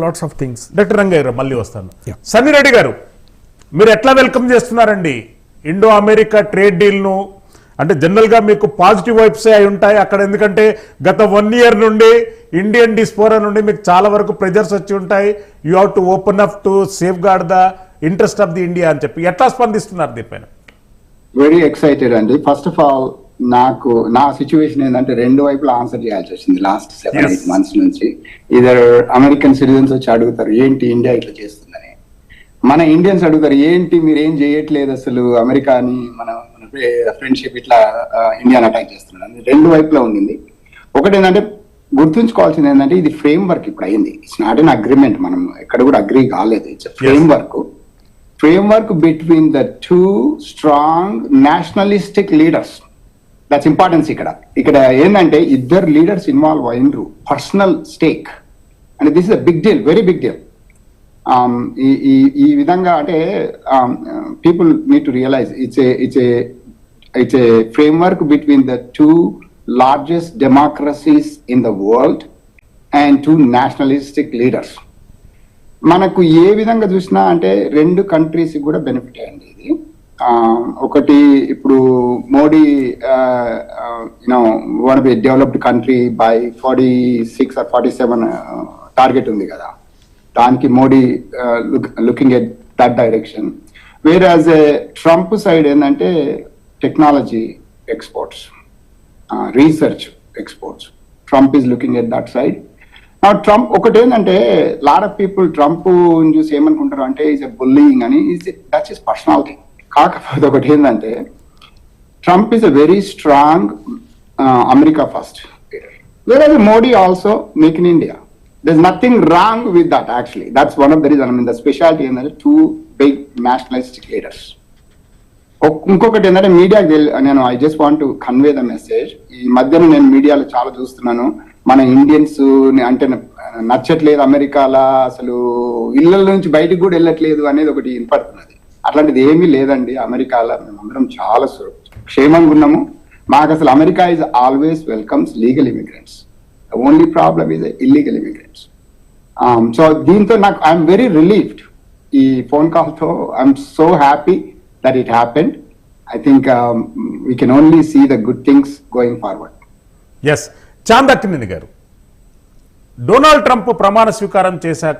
LADS of things. Doctor Rangayya గారు మళ్ళీ వస్తాను. సన్నీ రెడ్డి గారు, మీరు ఎట్లా వెల్కమ్ చేస్తున్నారండి ఇండో అమెరికా ట్రేడ్ డీల్ను? అంటే జనరల్గా మీకు పాజిటివ్ వైబ్సే అయి ఉంటాయి అక్కడ, ఎందుకంటే గత 1 year నుండి ఇండియన్ డిస్పోరా నుండి మీకు చాలా వరకు ప్రెజర్స్ వచ్చి ఉంటాయి. You have to open up to safeguard the interest of the India అని చెప్పి ఎట్లా స్పందిస్తున్నారు దీనిపైన? వెరీ ఎక్సైటెడ్ అండి. ఫస్ట్ ఆఫ్ ఆల్ నాకు నా సిచ్యువేషన్ ఏంటంటే 2 వైపులా ఆన్సర్ చేయాల్సి వచ్చింది లాస్ట్ 7-8 months నుంచి. ఇద్దరు అమెరికన్ సిటిజన్స్ వచ్చి అడుగుతారు ఏంటి ఇండియా ఇట్లా చేస్తుందని, మన ఇండియన్స్ అడుగుతారు ఏంటి మీరు ఏం చేయట్లేదు అసలు అమెరికాని మన ఫ్రెండ్షిప్ ఇట్లా ఇండియాని అటాక్ చేస్తున్నాడు. 2 వైపులా ఉండింది. ఒకటి ఏంటంటే గుర్తుంచుకోవాల్సింది ఏంటంటే ఇది ఫ్రేమ్ వర్క్ ఇప్పుడు అయింది. ఇట్స్ నాట్ ఎన్ అగ్రిమెంట్, మనం ఎక్కడ కూడా అగ్రీ కాలేదు. It's framework between the 2 strong nationalistic leaders. That's importance. ఇక్కడ ఏంటంటే ఇద్దరు లీడర్స్ ఇన్వాల్వ్ అయినరు, personal stake, and this is a big deal, very big deal. ఈ విధంగా అంటే people need to realize it's a framework between the 2 largest democracies in the world and 2 nationalistic leaders. మనకు ఏ విధంగా చూసినా అంటే 2 countries కూడా benefit అయ్యింది ఇది. ఒకటి ఇప్పుడు Modi one be developed country by 46 or 47 target ఉంది కదా, దానికి Modi looking at that direction. Whereas a Trump side ఏంటంటే technology exports, research exports. Trump is looking at that side. Trump ఒకటి ఏంటంటే లాట్ ఆఫ్ పీపుల్ ట్రంప్ చూసి ఏమనుకుంటారు అంటే is a bullying అని, దట్స్ హిస్ పర్సనాలిటీ. కాకపోతే ఒకటి ఏంటంటే Trump is a very strong America first leader, where Modi also make in India. there's nothing wrong with that actually. That's one of the reasons. I mean the specialty in the 2 big nationalistic leaders. ఇంకొకటి ఏంటంటే media, నేను I just want to convey the message. ఈ మధ్యన నేను మీడియాలో చాలా చూస్తున్నాను, మన ఇండియన్స్ అంటే నచ్చట్లేదు అమెరికాలో, అసలు ఇళ్ళ నుంచి బయటకు కూడా వెళ్ళట్లేదు అనేది ఒకటి వినపడుతున్నది. అట్లాంటిది ఏమీ లేదండి. అమెరికాలో మేమందరం చాలా క్షేమంగా ఉన్నాము. మాకు అసలు America is always welcomes legal immigrants. The only problem is illegal immigrants. So దీంతో నాకు ఐఎమ్ వెరీ రిలీఫ్డ్ ఈ ఫోన్ కాల్తో. I'm so happy that it happened. I think we can only see the good things going forward. Yes, చాందక్కినేని గారు, Donald Trump ప్రమాణ స్వీకారం చేశాక